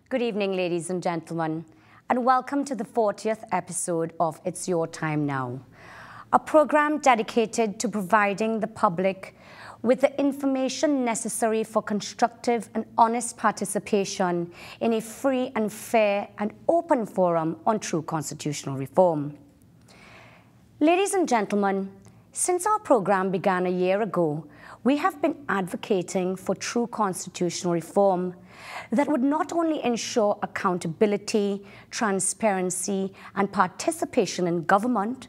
Good evening, ladies and gentlemen, and welcome to the 40th episode of It's Your Time Now, a program dedicated to providing the public with the information necessary for constructive and honest participation in a free and fair and open forum on true constitutional reform. Ladies and gentlemen, since our program began a year ago, we have been advocating for true constitutional reform that would not only ensure accountability, transparency, and participation in government,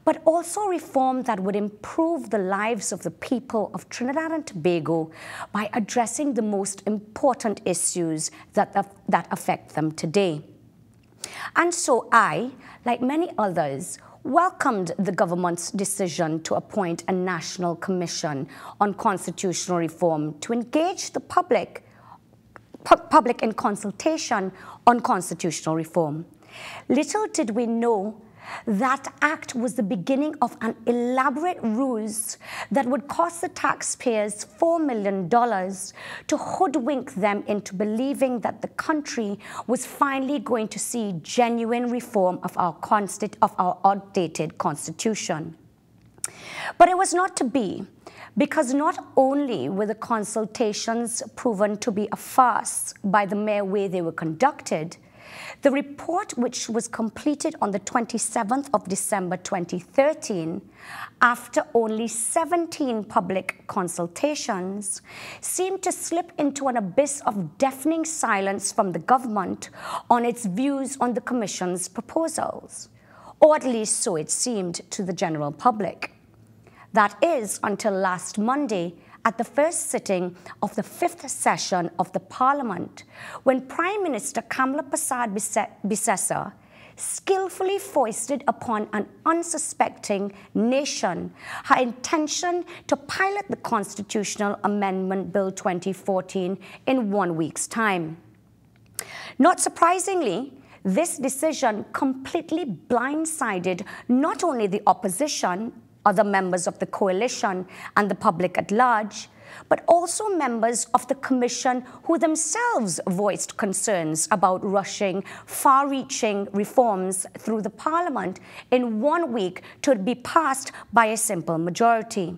but also reform that would improve the lives of the people of Trinidad and Tobago by addressing the most important issues that affect them today. And so I, like many others, welcomed the government's decision to appoint a National Commission on Constitutional Reform to engage the public in consultation on constitutional reform. Little did we know that act was the beginning of an elaborate ruse that would cost the taxpayers $4 million to hoodwink them into believing that the country was finally going to see genuine reform of our outdated constitution. But it was not to be, because not only were the consultations proven to be a farce by the mere way they were conducted, the report, which was completed on the 27th of December 2013, after only 17 public consultations, seemed to slip into an abyss of deafening silence from the government on its views on the Commission's proposals, or at least so it seemed to the general public. That is, until last Monday, at the first sitting of the 5th session of the Parliament, when Prime Minister Kamala Persad-Bissessar skillfully foisted upon an unsuspecting nation her intention to pilot the Constitutional Amendment Bill 2014 in 1 week's time. Not surprisingly, this decision completely blindsided not only the opposition, other members of the coalition and the public at large, but also members of the Commission who themselves voiced concerns about rushing far-reaching reforms through the Parliament in 1 week to be passed by a simple majority.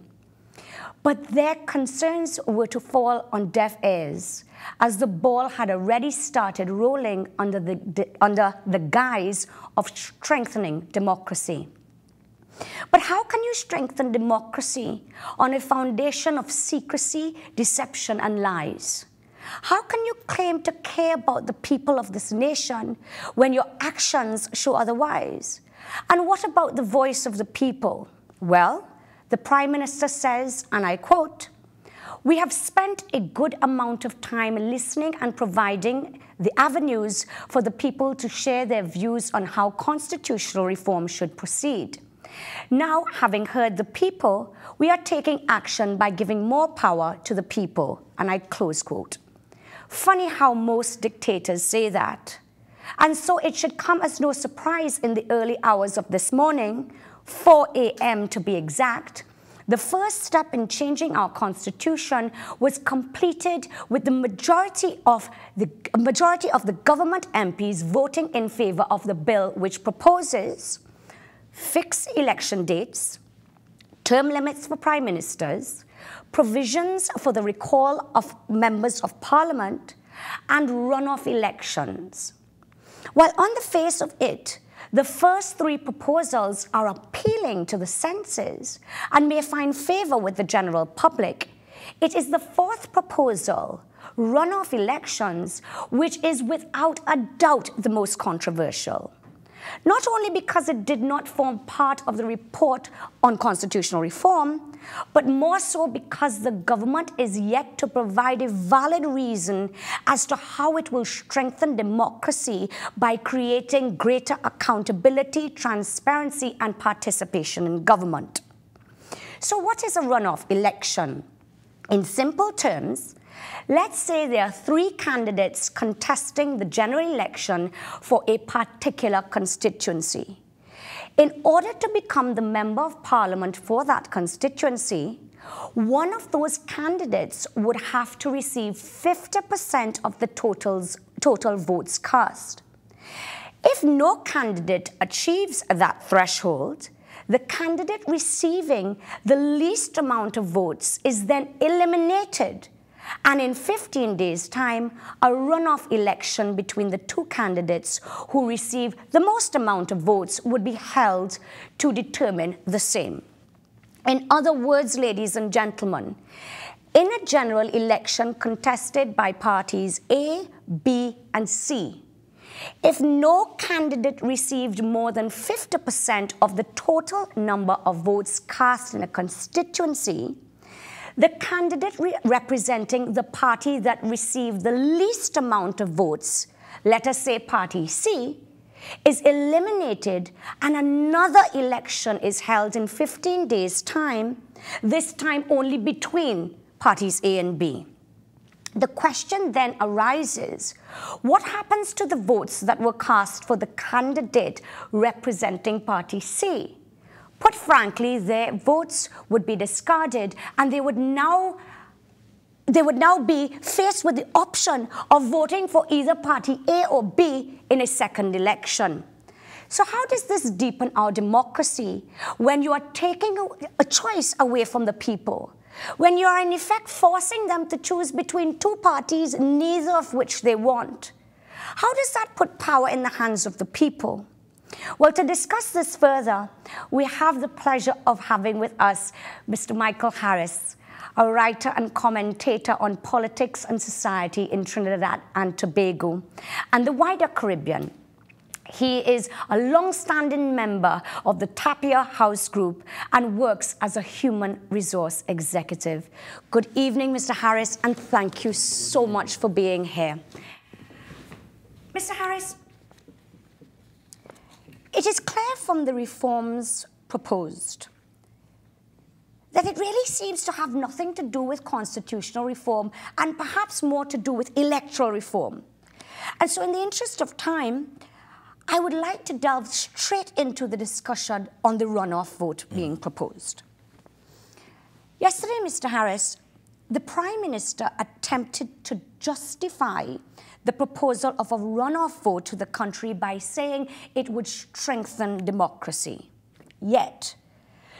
But their concerns were to fall on deaf ears, as the ball had already started rolling under the guise of strengthening democracy. But how can you strengthen democracy on a foundation of secrecy, deception, and lies? How can you claim to care about the people of this nation when your actions show otherwise? And what about the voice of the people? Well, the Prime Minister says, and I quote, "We have spent a good amount of time listening and providing the avenues for the people to share their views on how constitutional reform should proceed. Now, having heard the people, we are taking action by giving more power to the people," and I close quote. Funny how most dictators say that. And so it should come as no surprise in the early hours of this morning, 4 a.m. to be exact, the first step in changing our constitution was completed with the majority of the government MPs voting in favor of the bill, which proposes fixed election dates, term limits for prime ministers, provisions for the recall of members of parliament, and runoff elections. While on the face of it, the first three proposals are appealing to the senses and may find favor with the general public, it is the fourth proposal, runoff elections, which is without a doubt the most controversial. Not only because it did not form part of the report on constitutional reform, but more so because the government is yet to provide a valid reason as to how it will strengthen democracy by creating greater accountability, transparency, and participation in government. So what is a runoff election? In simple terms, let's say there are 3 candidates contesting the general election for a particular constituency. In order to become the member of parliament for that constituency, one of those candidates would have to receive 50% of the total votes cast. If no candidate achieves that threshold, the candidate receiving the least amount of votes is then eliminated, and in 15 days' time, a runoff election between the two candidates who receive the most amount of votes would be held to determine the same. In other words, ladies and gentlemen, in a general election contested by parties A, B, and C, if no candidate received more than 50% of the total number of votes cast in a constituency, the candidate representing the party that received the least amount of votes, let us say party C, is eliminated and another election is held in 15 days' time, this time only between parties A and B. The question then arises, what happens to the votes that were cast for the candidate representing party C? Put frankly, their votes would be discarded and they would now be faced with the option of voting for either party A or B in a second election. So how does this deepen our democracy when you are taking a choice away from the people? When you are in effect forcing them to choose between two parties, neither of which they want? How does that put power in the hands of the people? Well, to discuss this further, we have the pleasure of having with us Mr. Michael Harris, a writer and commentator on politics and society in Trinidad and Tobago and the wider Caribbean. He is a long-standing member of the Tapia House Group and works as a human resource executive. Good evening, Mr. Harris, and thank you so much for being here. Mr. Harris, it is clear from the reforms proposed that it really seems to have nothing to do with constitutional reform and perhaps more to do with electoral reform. And so in the interest of time, I would like to delve straight into the discussion on the runoff vote being proposed. Yesterday, Mr. Harris, the Prime Minister attempted to justify the proposal of a runoff vote to the country by saying it would strengthen democracy. Yet,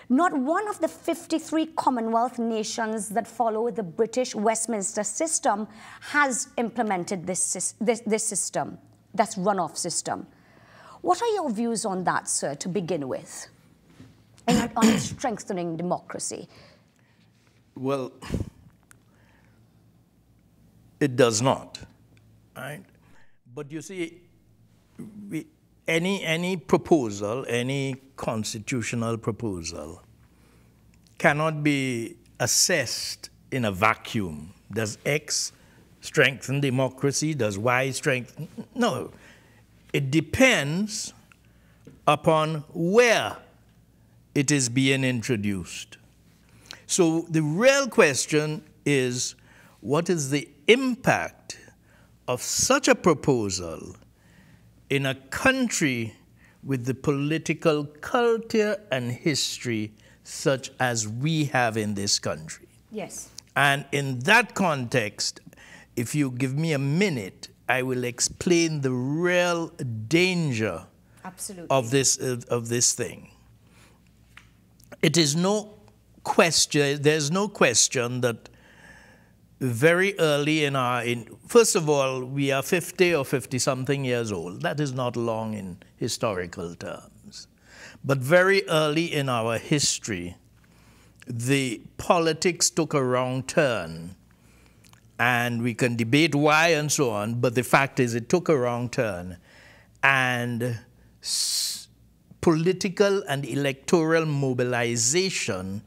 not one of the 53 Commonwealth nations that follow the British Westminster system has implemented this system, that's runoff system. What are your views on that, sir, to begin with, on strengthening democracy? Well, it does not, right? But you see, any proposal, any constitutional proposal cannot be assessed in a vacuum. Does X strengthen democracy? Does Y strengthen? No. It depends upon where it is being introduced. So the real question is, what is the impact of such a proposal in a country with the political culture and history such as we have in this country? Yes. And in that context, if you give me a minute, I will explain the real danger of this thing. It is no question, there's no question that very early first of all, we are 50 or 50-something years old. That is not long in historical terms. But very early in our history, the politics took a wrong turn. And we can debate why and so on, but the fact is it took a wrong turn. And political and electoral mobilization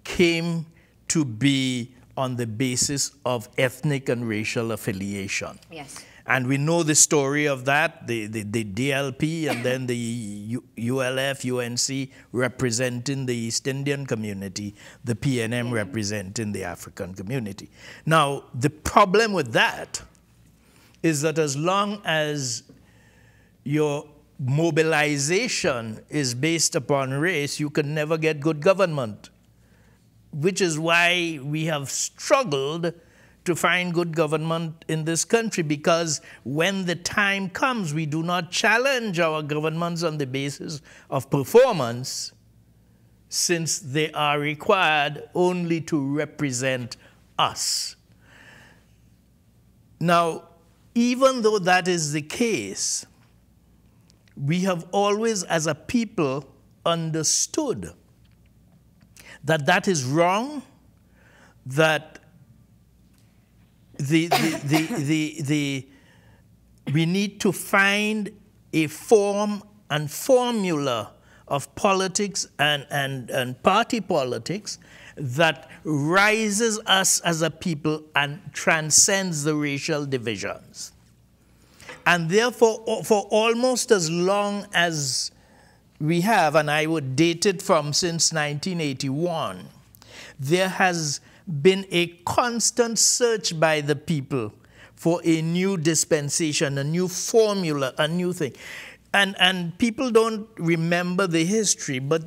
came to be on the basis of ethnic and racial affiliation. Yes. And we know the story of that, the DLP and then the ULF, UNC representing the East Indian community, the PNM representing the African community. Now, the problem with that is that as long as your mobilization is based upon race, you can never get good government, which is why we have struggled to find good government in this country, because when the time comes, we do not challenge our governments on the basis of performance, since they are required only to represent us. Now, even though that is the case, we have always, as a people, understood that that is wrong, that we need to find a form and formula of politics and party politics that rises us as a people and transcends the racial divisions. And therefore, for almost as long as we have, and I would date it from since 1981, there has been a constant search by the people for a new dispensation, a new formula, a new thing. And people don't remember the history, but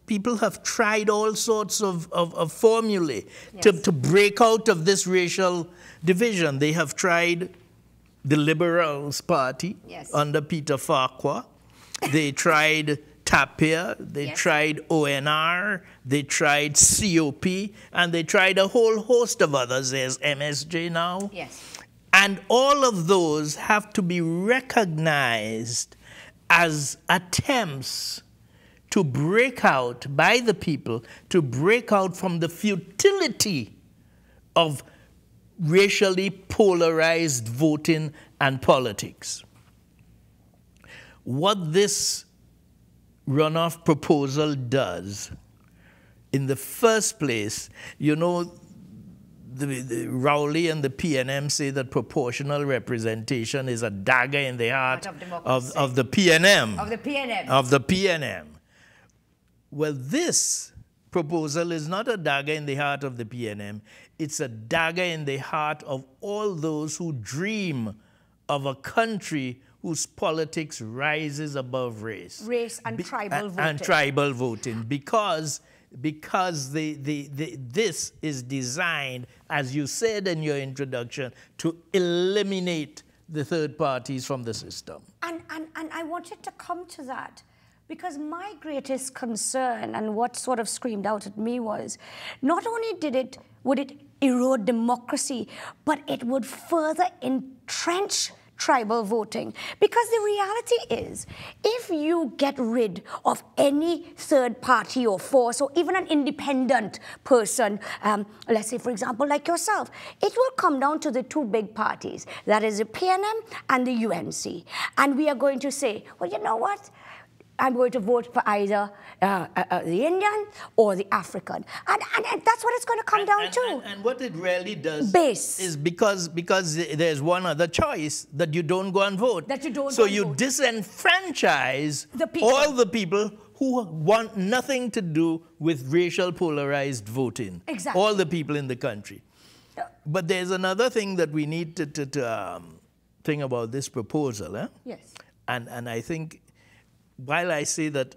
people have tried all sorts of formulae to break out of this racial division. They have tried the Liberals Party under Peter Farquhar. They tried Tapia, they tried ONR, they tried COP, and they tried a whole host of others. There's MSJ now. Yes. And all of those have to be recognized as attempts to break out by the people, to break out from the futility of racially polarized voting and politics. What this runoff proposal does, in the first place, you know, the Rowley and the PNM say that proportional representation is a dagger in the heart of the PNM. Of the PNM. Of the PNM. Well, this proposal is not a dagger in the heart of the PNM. It's a dagger in the heart of all those who dream of a country whose politics rises above race. Race and tribal voting. And tribal voting, because this is designed, as you said in your introduction, to eliminate the third parties from the system. And I wanted to come to that, because my greatest concern and what sort of screamed out at me was, not only would it erode democracy, but it would further entrench tribal voting. Because the reality is, if you get rid of any third party or force, or even an independent person, let's say, for example, like yourself, it will come down to the two big parties, that is the PNM and the UNC. And we are going to say, well, you know what? I'm going to vote for either the Indian or the African. And that's what it's going to come down to. And what it really does is because there's one other choice, that you don't go and vote. That you don't so go and you vote. disenfranchise all the people who want nothing to do with racial polarized voting. Exactly. All the people in the country. But there's another thing that we need to think about this proposal. Eh? Yes. And I think, while I say that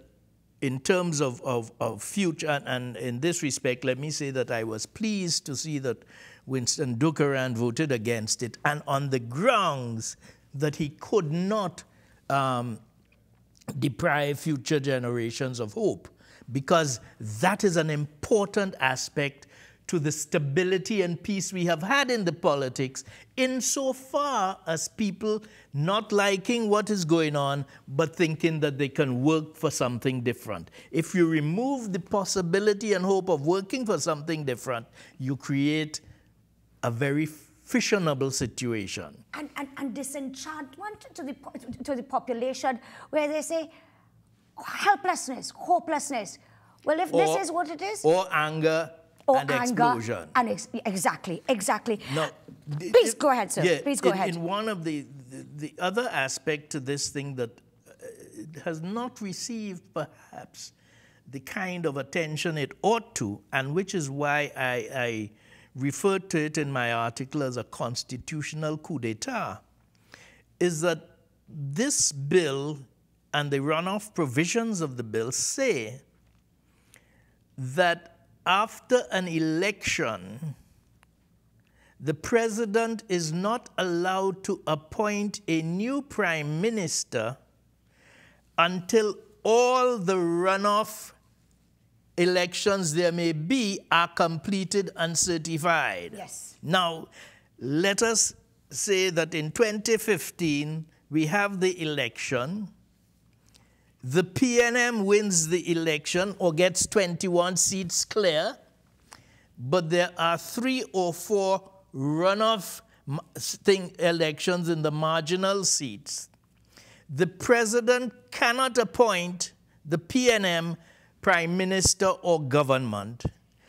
in terms of future, and in this respect, let me say that I was pleased to see that Winston Dukaran voted against it, and on the grounds that he could not deprive future generations of hope, because that is an important aspect to the stability and peace we have had in the politics, insofar as people not liking what is going on, but thinking that they can work for something different. If you remove the possibility and hope of working for something different, you create a very fissionable situation. And disenchantment to the population, where they say, helplessness, hopelessness. Well, if this is what it is. Or anger. Or and anger explosion. And exactly. No, please go ahead, sir. Yeah, please go ahead. In one of the other aspect to this thing that has not received perhaps the kind of attention it ought to, and which is why I referred to it in my article as a constitutional coup d'etat, is that this bill and the runoff provisions of the bill say that after an election, the president is not allowed to appoint a new prime minister until all the runoff elections there may be are completed and certified. Yes. Now, let us say that in 2015, we have the election. The PNM wins the election or gets 21 seats clear, but there are 3 or 4 runoff elections in the marginal seats. The president cannot appoint the PNM prime minister or government.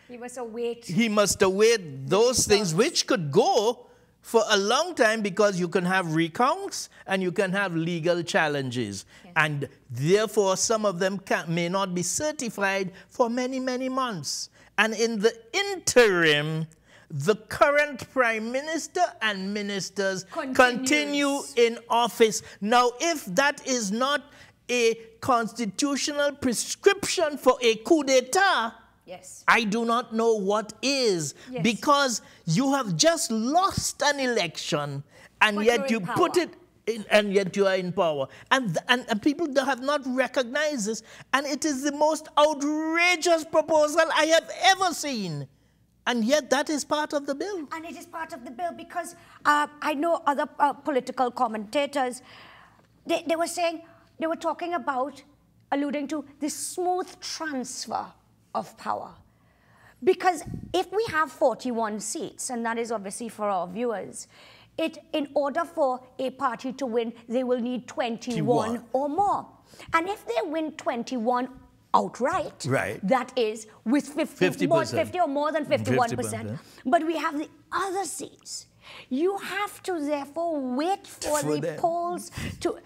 He must await. He must await those things, which could go for a long time because you can have recounts and you can have legal challenges. Yes. And therefore, some of them may not be certified for many, many months. And in the interim, the current prime minister and ministers continue in office. Now, if that is not a constitutional prescription for a coup d'etat, yes, I do not know what is. Yes. Because you have just lost an election and yet you put it in, and yet you are in power. And people have not recognized this. And it is the most outrageous proposal I have ever seen. And yet that is part of the bill. And it is part of the bill because I know other political commentators, they were saying, they were talking about, alluding to the smooth transfer of power. Because if we have 41 seats, and that is obviously for our viewers, in order for a party to win, they will need 21 or more. And if they win 21 outright, right, that is with 50 or more than 51%. 50%. But we have the other seats. You have to therefore wait for the polls to...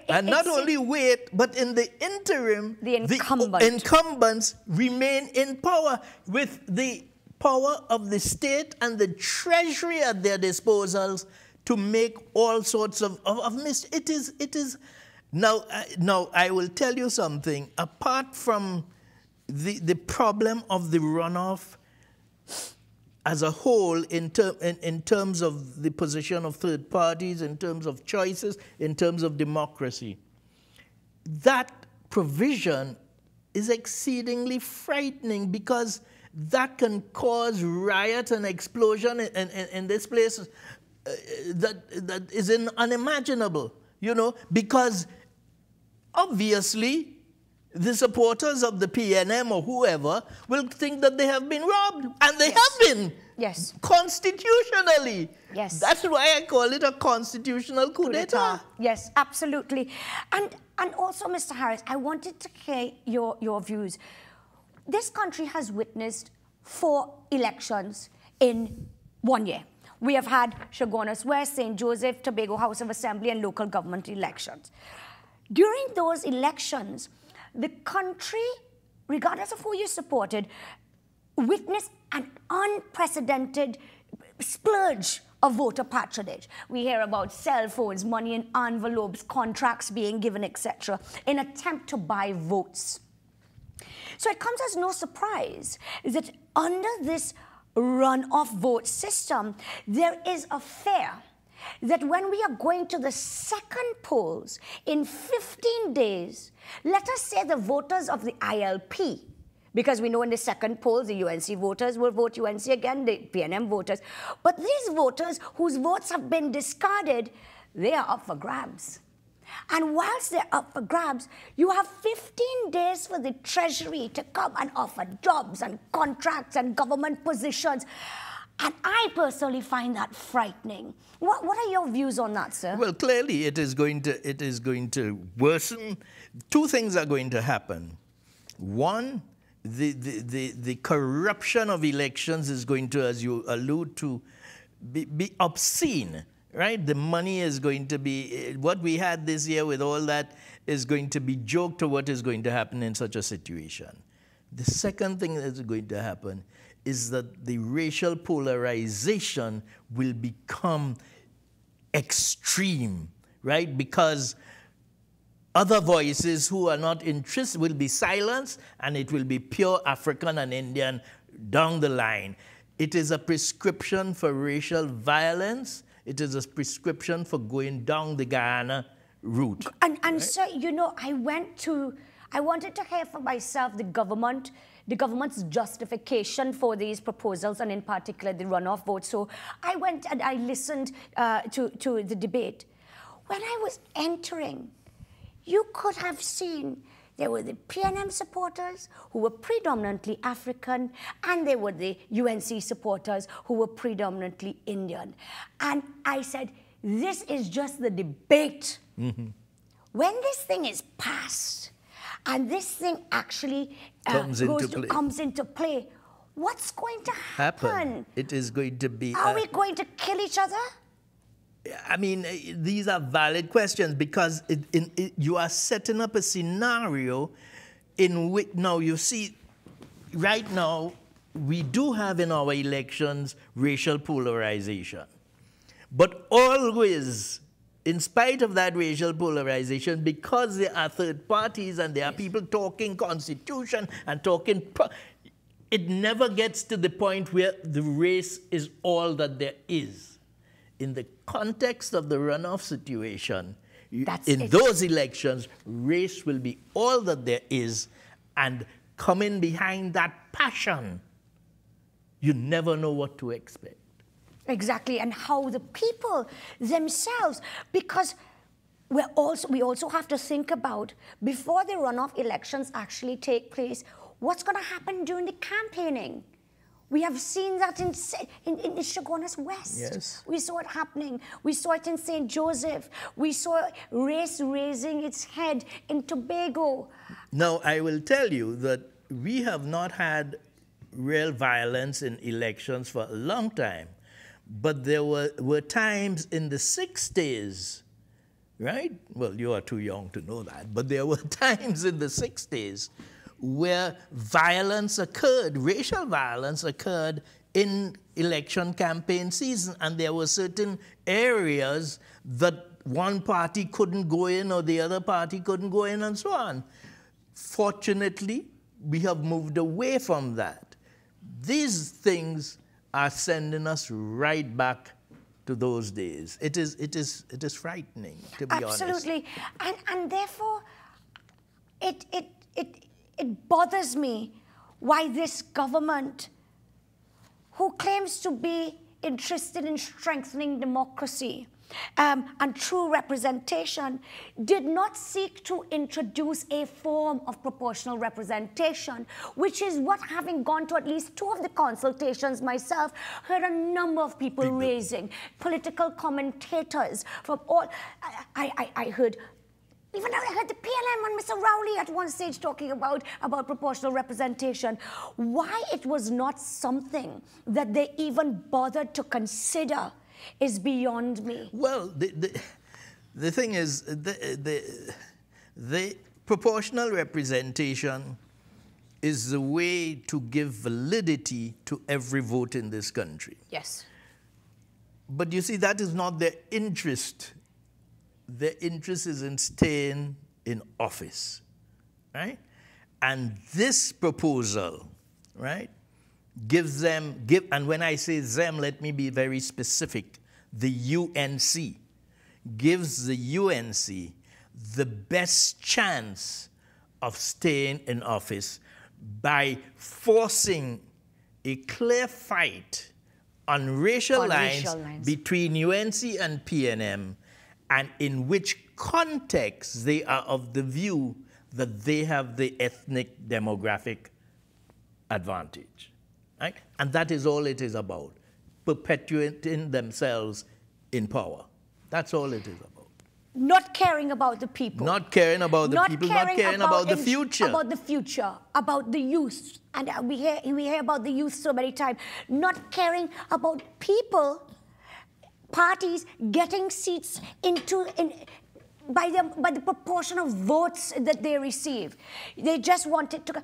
And not only wait, but in the interim, the incumbents remain in power with the power of the state and the treasury at their disposals to make all sorts of mistakes. It is now I will tell you something. Apart from the problem of the runoff as a whole, in terms of the position of third parties, in terms of choices, in terms of democracy, that provision is exceedingly frightening because that can cause riot and explosion in this place that is unimaginable, you know, because obviously the supporters of the PNM or whoever will think that they have been robbed, and they have been. Yes. Constitutionally. Yes. That's why I call it a constitutional coup d'etat. Yes, absolutely. And also, Mr. Harris, I wanted to hear your views. This country has witnessed 4 elections in 1 year. We have had Chaguanas West, St. Joseph, Tobago House of Assembly, and local government elections. During those elections, the country, regardless of who you supported, witnessed an unprecedented splurge of voter patronage. We hear about cell phones, money in envelopes, contracts being given, etc., in attempt to buy votes. So it comes as no surprise that under this runoff vote system, there is a fear that when we are going to the second polls in 15 days, let us say the voters of the ILP, because we know in the second polls, the UNC voters will vote UNC again, the PNM voters. But these voters whose votes have been discarded, they are up for grabs. And whilst they're up for grabs, you have 15 days for the Treasury to come and offer jobs and contracts and government positions. And I personally find that frightening. What are your views on that, sir? Well, clearly it is going to worsen. 2 things are going to happen. One, the corruption of elections is going to, as you allude to, be obscene, right? The money is going to be, what we had this year with all that is going to be joked to what is going to happen in such a situation. The second thing that is going to happen is that the racial polarization will become extreme, right? Because other voices who are not interested will be silenced, and it will be pure African and Indian down the line. It is a prescription for racial violence. It is a prescription for going down the Guyana route. And right? So, you know, I wanted to hear for myself the government's justification for these proposals, and in particular the runoff vote. So I went and I listened to the debate. When I was entering, you could have seen there were the PNM supporters who were predominantly African, and there were the UNC supporters who were predominantly Indian. And I said, this is just the debate. Mm-hmm. When this thing is passed, and this thing actually comes into play, what's going to happen? It is going to be... Are we going to kill each other? I mean, these are valid questions, because you are setting up a scenario in which, now you see, right now, we do have in our elections racial polarization. But always, in spite of that racial polarization, because there are third parties and there are people talking constitution and talking, it never gets to the point where the race is all that there is. In the context of the runoff situation, in those elections, race will be all that there is, and coming behind that passion, you never know what to expect. Exactly, and how the people themselves, because we also have to think about, before the runoff elections actually take place, what's going to happen during the campaigning. We have seen that in Chaguanas West. Yes. We saw it happening. We saw it in St. Joseph. We saw race raising its head in Tobago. Now, I will tell you that we have not had real violence in elections for a long time. But there were times in the 60s, right? Well, you are too young to know that. But there were times in the 60s where violence occurred, racial violence occurred in election campaign season, and there were certain areas that one party couldn't go in or the other party couldn't go in, and so on. Fortunately, we have moved away from that. These things are sending us right back to those days. It is frightening, to be honest. Absolutely, and therefore, it bothers me why this government, who claims to be interested in strengthening democracy and true representation, did not seek to introduce a form of proportional representation, which is what, having gone to at least 2 of the consultations myself, heard a number of people raising, political commentators from all. I heard the PLM and Mr. Rowley at one stage talking about proportional representation. Why it was not something that they even bothered to consider is beyond me. Well, the thing is, the proportional representation is the way to give validity to every vote in this country. Yes. But you see, that is not their interest. Their interest is in staying in office, right? And this proposal, right, gives them, and when I say them, let me be very specific, the UNC gives the UNC the best chance of staying in office by forcing a clear fight on racial lines between UNC and PNM, and in which context they are of the view that they have the ethnic demographic advantage, right? And that is all it is about, perpetuating themselves in power. That's all it is about. Not caring about the people. Not caring about the people, not caring about the future. About the future, about the youth. And we hear about the youth so many times. Not caring about people, parties getting seats by the proportion of votes that they receive. They just wanted to...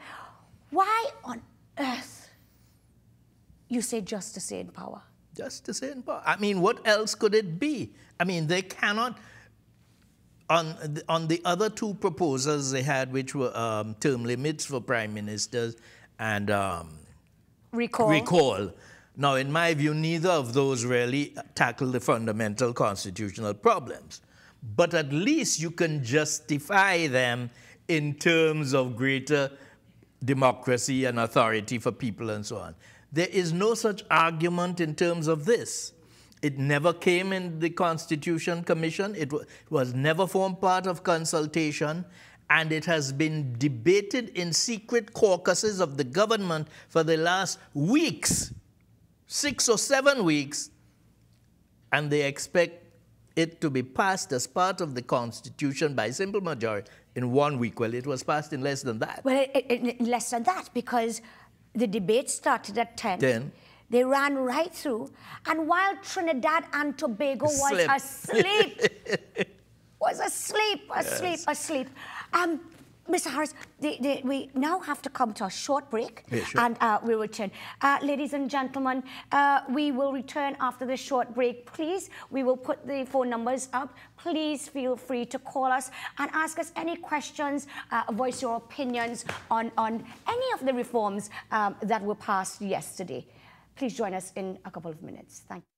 Why on earth you say just to stay in power? Just to stay in power. I mean, what else could it be? I mean, they cannot... On the other 2 proposals they had, which were term limits for prime ministers and recall, Now, in my view, neither of those really tackle the fundamental constitutional problems. But at least you can justify them in terms of greater democracy and authority for people and so on. There is no such argument in terms of this. It never came in the Constitution Commission. It was never formed part of consultation, and it has been debated in secret caucuses of the government for the last weeks, 6 or 7 weeks, and they expect it to be passed as part of the Constitution by simple majority in 1 week. Well, it was passed in less than that. Well, less than that, because the debate started at 10. They ran right through, and while Trinidad and Tobago was asleep, asleep. Mr. Harris, we now have to come to a short break, yeah, sure. And we'll return. Ladies and gentlemen, we will return after the short break. Please, we will put the phone numbers up. Please feel free to call us and ask us any questions, voice your opinions on any of the reforms that were passed yesterday. Please join us in a couple of minutes. Thank you.